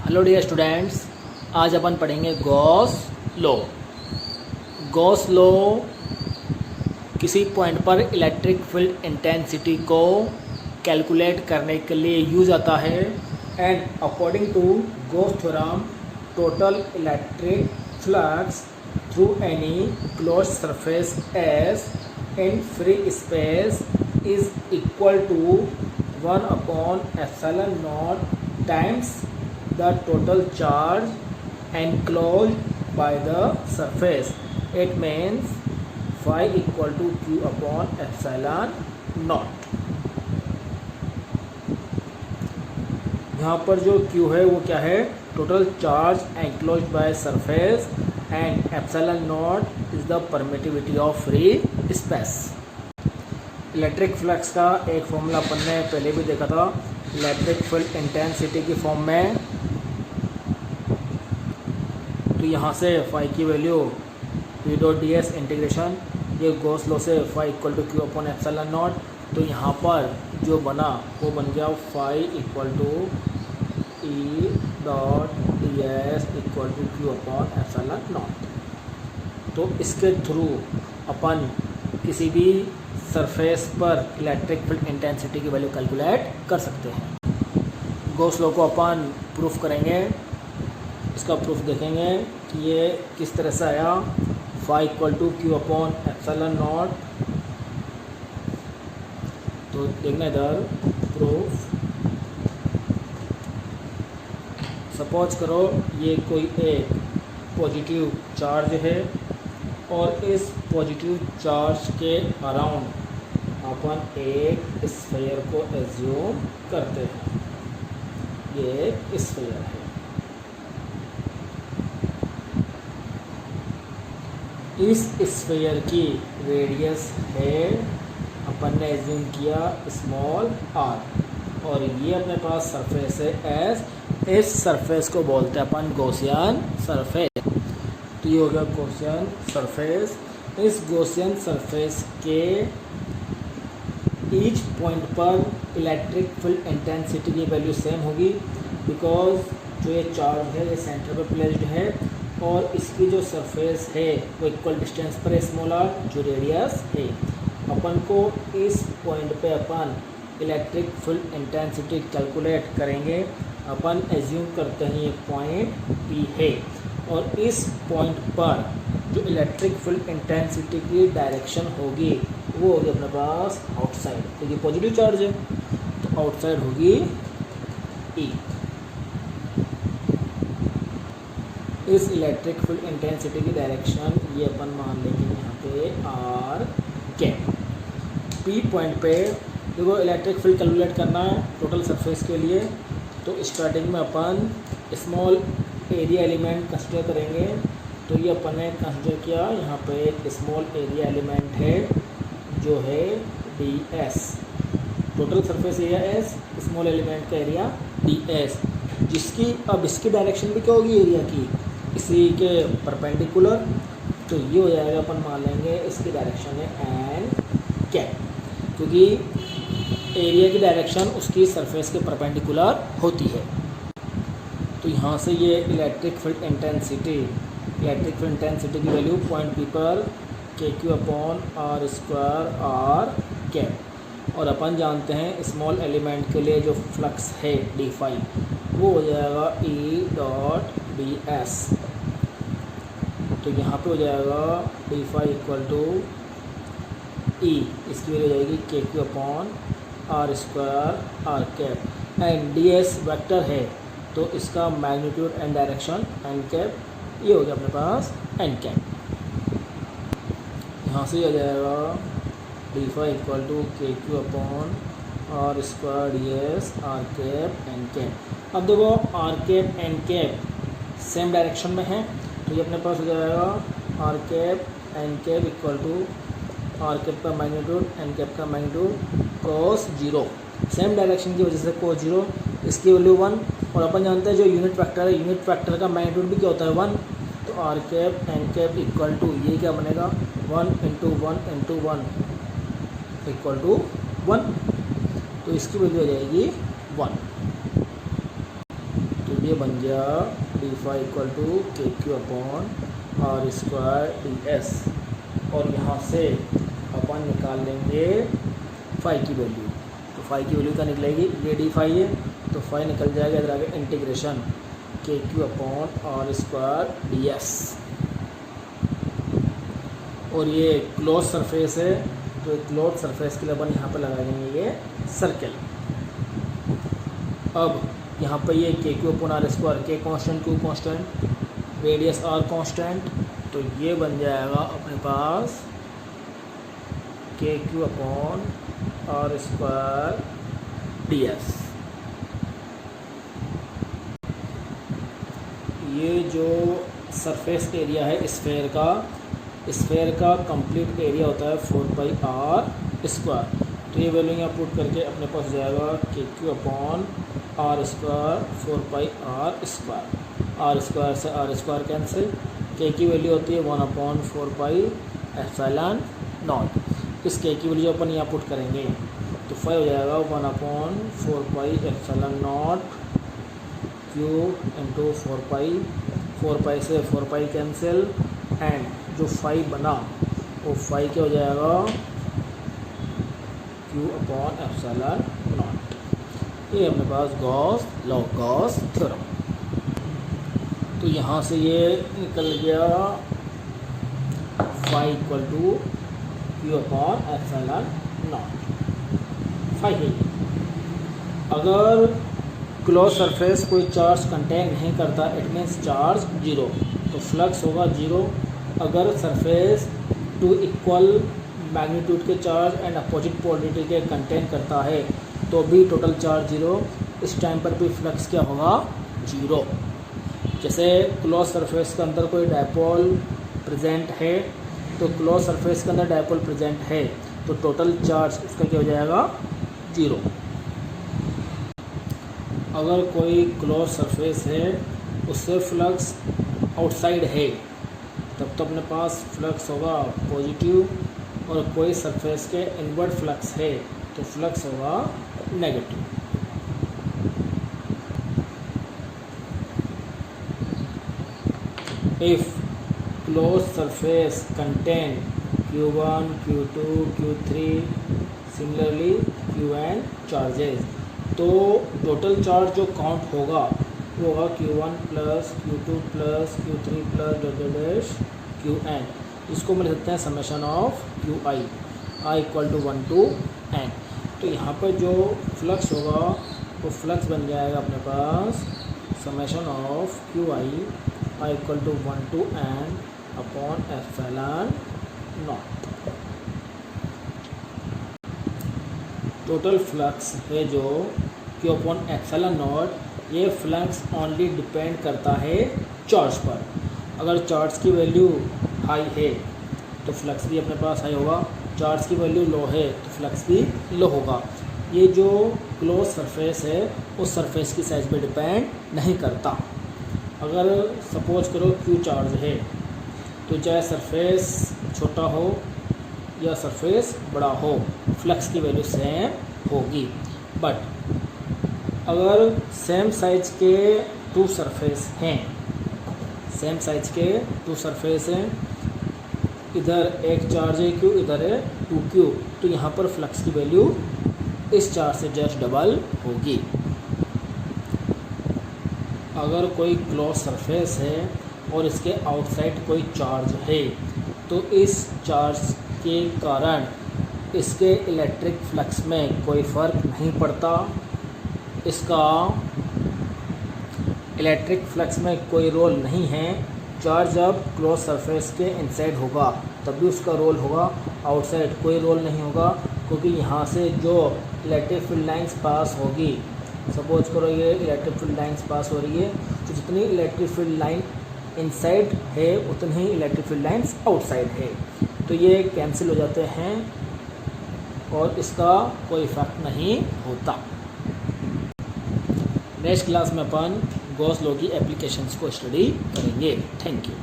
Hello dear students, आज अपन पढ़ेंगे गॉस लॉ। गॉस लॉ किसी पॉइंट पर इलेक्ट्रिक फील्ड इंटेंसिटी को कैलकुलेट करने के लिए यूज आता है। And according to Gauss theorem, total electric flux through any closed surface S in free space is equal to 1/ε0 times the total charge enclosed by the surface. It means phi equal to q upon epsilon naught. यहाँ पर जो q है वो क्या है? Total charge enclosed by surface and epsilon naught is the permittivity of free space. Electric flux का एक formula अपन ने पहले भी देखा था, इलेक्ट्रिक फील्ड इंटेंसिटी की फॉर्म में। तो यहाँ से फाई की value P dot D S integration, ये गॉस लॉ से phi equal to Q upon epsilon naught. तो यहाँ पर जो बना वो बन गया phi equal to E dot D S equal to Q upon epsilon naught. तो इसके थ्रू अपन किसी भी सरफेस पर इलेक्ट्रिक फील्ड इंटेंसिटी की वैल्यू कैलकुलेट कर सकते हैं। गॉस लॉ को अपन प्रूफ करेंगे, इसका प्रूफ देखेंगे कि ये किस तरह से आया। Phi equal to Q upon epsilon naught. तो देखना इधर प्रूफ। सपोज करो ये कोई एक पॉजिटिव चार्ज है और इस पॉजिटिव चार्ज के अराउंड अपन एक स्फीयर को एज्यूम करते हैं। ये एक स्फीयर है। इस स्फीयर की रेडियस है, अपन ने एज्यूम किया स्मॉल आर, और ये अपने पास सरफेस है एस। इस सरफेस को बोलते हैं अपन गॉसियन सरफेस। तो ये हो गया गॉसियन सरफेस। इस गॉसियन सरफेस के ईच पॉइंट पर इलेक्ट्रिक फील्ड इंटेंसिटी की वैल्यू सेम होगी, बिकॉज जो ये चार्ज है ये सेंटर पर प्लेस्ड है और इसकी जो सरफेस है वो इक्वल डिस्टेंस पर है स्मॉल आर, जो रेडियस है। अपन को इस पॉइंट पे अपन इलेक्ट्रिक फील्ड इंटेंसिटी कैलकुलेट करेंगे। अपन एज्यूम करते हैं ये पॉइंट पी है और इस पॉइंट पर जो इलेक्ट्रिक फील्ड इंटेंसिटी की डायरेक्शन होगी वो होगी अपने पास आउटसाइड, क्योंकि पॉजिटिव चार्ज है तो आउटसाइड होगी ई। इस इलेक्ट्रिक फील्ड इंटेंसिटी की डायरेक्शन ये अपन मान लेंगे यहाँ पे आर कैप। पी पॉइंट पे देखो इलेक्ट्रिक फील्ड कैलकुलेट करना है टोटल सरफेस के लिए। तो स्टार्टिंग में अपन स्मॉल एरिया एलिमेंट कंसिडर करेंगे। तो ये अपन ने कंसिडर किया, यहाँ पे एक स्मॉल एरिया एलिमेंट है जो है D S. Total surface area S, small element का एरिया डी एस, जिसकी अब इसकी डायरेक्शन भी क्या होगी एरिया की, इसी के परपेंडिकुलर। तो ये हो जाएगा, अपन मान लेंगे इसकी डायरेक्शन है एन कैप, क्योंकि एरिया की डायरेक्शन उसकी सरफेस के परपेंडिकुलर होती है। तो यहाँ से ये इलेक्ट्रिक फील्ड इंटेंसिटी की वैल्यू पॉइंट पी पर K Q upon R square R cap. और अपन जानते हैं स्मॉल एलिमेंट के लिए जो फ्लक्स है डी फाई वो हो जाएगा ई डॉट डी एस। तो यहाँ पे हो जाएगा D phi equal to E, इसकी वैल्यू हो जाएगी K Q upon R square R cap. And D S vector है तो इसका magnitude and direction N cap, ये हो गया अपने पास एन कैप। यहाँ से हो जाएगा D phi equal to K Q upon R square D S R cap N cap. अब देखो R cap N cap same direction में है, तो ये अपने पास हो जाएगा R cap N cap equal to R cap का मैग्नीट्यूड एन कैप का magnitude cos zero. Same direction की वजह से कॉस जीरो, इसकी वैल्यू 1। और अपन जानते हैं जो यूनिट वेक्टर है, यूनिट वेक्टर का मैग्नीट्यूड भी क्या होता है 1। तो R cap N cap equal to ये क्या बनेगा 1 इंटू 1 इंटू 1 इक्वल टू 1। तो इसकी वैल्यू आ जाएगी 1। तो ये बन गया D phi equal to K Q upon R square D S. और यहाँ से अपन निकाल लेंगे फाई की वैल्यू। तो फाई की वैल्यू क्या निकलेगी, ये डी फाई है तो फाई निकल जाएगा, इधर आगे integration K Q upon R square D S. और ये क्लोज सरफेस है तो क्लोज सरफेस के लिए अपन यहाँ पर लगा देंगे ये सर्कल। अब यहाँ पर ये K Q upon R square, K constant, Q constant, radius R constant, तो ये बन जाएगा अपने पास K Q upon R square D S. ये जो सरफेस एरिया है स्फेयर का कंप्लीट एरिया होता है 4 पाई आर स्क्वायर। तो ये वैल्यू यहाँ पुट करके अपने पास जाएगा K Q upon R square 4 pi R square. R square से आर स्क्वायर कैंसिल, के की वैल्यू होती है 1/4 पाई एप्सिलॉन नॉट। इस के की वैल्यू अपन यहाँ पुट करेंगे तो 5 हो जाएगा 1/4 pi epsilon not Q into 4 पाई से 4 पाई कैंसिल, एंड जो 5 बना वो 5 क्या हो जाएगा क्यू अपॉन एप्सिलॉन नॉट। ये अपने पास गॉस थ्योरम। तो यहाँ से ये निकल गया 5 equal to Q upon epsilon naught. 5 है। अगर क्लोज सरफेस कोई चार्ज कंटेन नहीं करता इट मीन्स चार्ज 0, तो फ्लक्स होगा 0। अगर सरफेस 2 इक्वल मैग्नीट्यूड के चार्ज एंड अपोजिट पोलरिटी के कंटेन करता है तो भी टोटल चार्ज 0। इस टाइम पर भी फ्लक्स क्या होगा 0। जैसे क्लोज सरफेस के अंदर कोई डायपोल प्रेजेंट है तो क्लोज सरफेस के अंदर डायपोल प्रेजेंट है तो टोटल चार्ज उसका क्या हो जाएगा 0। अगर कोई क्लोज सरफेस है उससे फ्लक्स आउटसाइड है तब तो अपने पास फ्लक्स होगा पॉजिटिव, और कोई सरफेस के इनवर्ड फ्लक्स है तो फ्लक्स होगा negative. If close surface contain Q1, Q2, Q3 similarly Qn charges, तो टोटल चार्ज जो काउंट होगा वो होगा Q1 plus Q2 plus Q3 plus dash Qn। इसको मिल सकते हैं summation of Qi, i equal to 1 to n। तो यहाँ पर जो फ्लक्स होगा वो फ्लक्स बन जाएगा अपने पास summation of Qi, i equal to 1 to n upon epsilon naught. Total flux है जो Q अपॉन एप्सिलॉन नॉट, ये फ्लक्स ओनली डिपेंड करता है चार्ज पर। अगर चार्ज की वैल्यू हाई है तो फ्लक्स भी अपने पास हाई होगा, चार्ज की वैल्यू लो है तो फ्लक्स भी लो होगा। ये जो क्लोज सरफेस है उस सरफेस की साइज पे डिपेंड नहीं करता। अगर सपोज करो Q चार्ज है तो चाहे सरफेस छोटा हो या सरफेस बड़ा हो फ्लक्स की वैल्यू सेम होगी। बट अगर सेम साइज के 2 सरफेस हैं, सेम साइज के 2 सरफेस हैं, इधर एक चार्ज है Q, इधर है 2Q, तो यहाँ पर फ्लक्स की वैल्यू इस चार्ज से जस्ट डबल होगी। अगर कोई क्लोज सरफेस है और इसके आउटसाइड कोई चार्ज है तो इस चार्ज के कारण इसके इलेक्ट्रिक फ्लक्स में कोई फ़र्क नहीं पड़ता, इसका इलेक्ट्रिक फ्लक्स में कोई रोल नहीं है। चार्ज जब क्लोज सरफेस के इनसाइड होगा तब भी उसका रोल होगा, आउटसाइड कोई रोल नहीं होगा, क्योंकि यहाँ से जो इलेक्ट्रिक फील्ड लाइंस पास होगी, सपोज करो ये इलेक्ट्रिक फील्ड लाइंस पास हो रही है, तो जितनी इलेक्ट्रिक फील्ड लाइन इनसाइड है उतनी ही इलेक्ट्रिक फील्ड लाइंस आउटसाइड है, तो ये कैंसिल हो जाते हैं और इसका कोई इफेक्ट नहीं होता। नेक्स्ट क्लास में अपन गॉस लॉ की एप्लीकेशंस को स्टडी करेंगे। Thank you.